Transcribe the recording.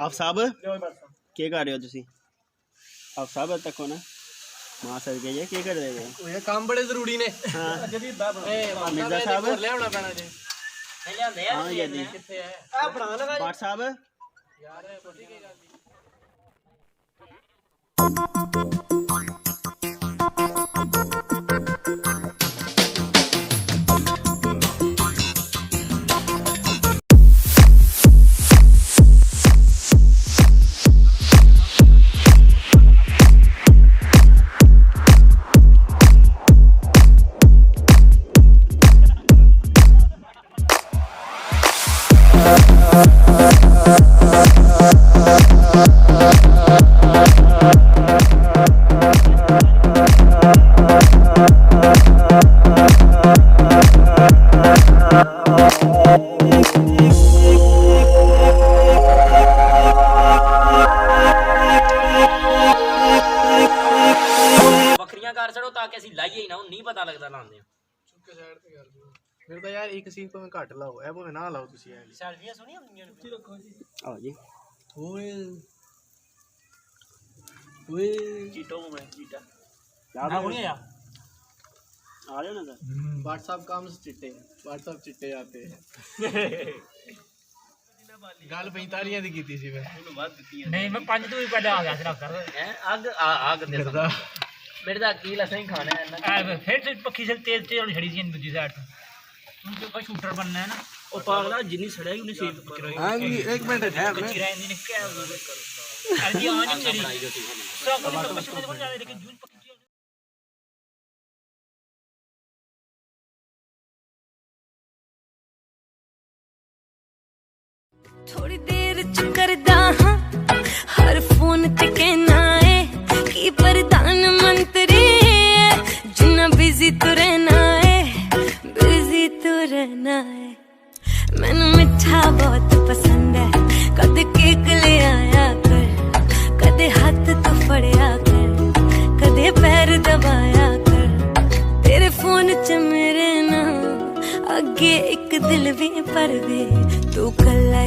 ਆਪ ਸਾਹਿਬ ਕੀ ਕਰ ਰਹੇ ਹੋ ਤੁਸੀਂ? ਆਪ ਸਾਹਿਬ ਤੱਕੋ ਨਾ ਮਾਂ ਸਰ ਕੇ ਜੇ ਕੀ ਕਰ ਰਹੇ ਹੋ? ਇਹ ਕੰਮ ਬੜੇ ਜ਼ਰੂਰੀ ਨੇ। ਹਾਂ ਮਿਰਜ਼ਾ ਸਾਹਿਬ ਲਿਆਉਣਾ ਪੈਣਾ ਜੀ। ਨਹੀਂ ਲਿਆਂਦੇ ਯਾਰ ਹਾਂ ਜੀ ਕਿੱਥੇ ਹੈ ਆ ਬਣਾ ਲਗਾ ਬਾਟ ਸਾਹਿਬ ਯਾਰ ਛੋਟੀ ਕੀ ਗੱਲ ਕਰ ਛੜੋ ਤਾਂ ਕਿ ਅਸੀਂ ਲਾਈਏ ਹੀ ਨਾ, ਹੁਣ ਨਹੀਂ ਪਤਾ ਲੱਗਦਾ ਲਾਉਂਦੇ ਆ। ਚੁੱਕੇ ਸਾਈਡ ਤੇ ਕਰ ਦਿਓ ਫਿਰ ਤਾਂ ਯਾਰ ਇੱਕ ਸੀਟ ਤੋਂ ਘੱਟ ਲਾਓ, ਇਹ ਭਾਵੇਂ ਨਾ ਲਾਓ ਤੁਸੀਂ। ਇਹ ਸੈਲਫੀਆਂ ਸੋਹਣੀਆਂ ਹੁੰਦੀਆਂ ਨੇ, ਰੱਖੋ ਜੀ। ਆਓ ਜੀ ਓਏ ਓਏ ਚੀਟੋ ਮੈਂ ਚੀਟਾ ਨਾ ਹੋਣੀ ਆ ਆ ਜਾਓ ਨਾ WhatsApp कम्स चिट्टे, WhatsApp चिट्टे आते हैं। ਗੱਲ 45 ਦੀ ਕੀਤੀ ਸੀ ਮੈਂ, ਉਹਨੂੰ ਵੱਧ ਦਿੱਤੀ ਨਹੀਂ ਮੈਂ 5 ਤੋਂ ਵੀ ਪਹਿਲਾਂ ਆ ਗਿਆ ਸੀ ਕਰ ਹੈ। ਅੱਗ ਅੱਗ ਦੇ ਕਰਦਾ ਮੇਰੇ ਦਾ ਕੀ ਲਸਾਂ ਖਾਣਾ ਹੈ ਨਾ। फिर से पक्षी से तेज तेज होनी छड़ी सी दूसरी साइड उनके ऊपर शूटर बनना है ना। ਉਹ ਪਾਗਲਾ ਜਿੰਨੀ ਸੜਿਆ ਉਹਨੇ ਸੇਵ ਪਕੜਾਈ। हाँ जी एक मिनट ठहर कच्ची रहने ने क्या अरे जी आने मेरी तो कभी पक्षी में बन जाए लेकिन जून पक्षी थोड़ी देर च करदा हां हर फोन ते कहना है कि प्रधानमंत्री जिन्ना बिजी तो रहना है, बिजी तो रहना है। मैनू मिठा बहुत पसंद है, कदे केक ले आया कर, कदे हाथ तो फड़या कर, कदे पैर दबाया कर। तेरे फोन च मेरे नाम अगे एक दिल भी पर वे तू कल्ला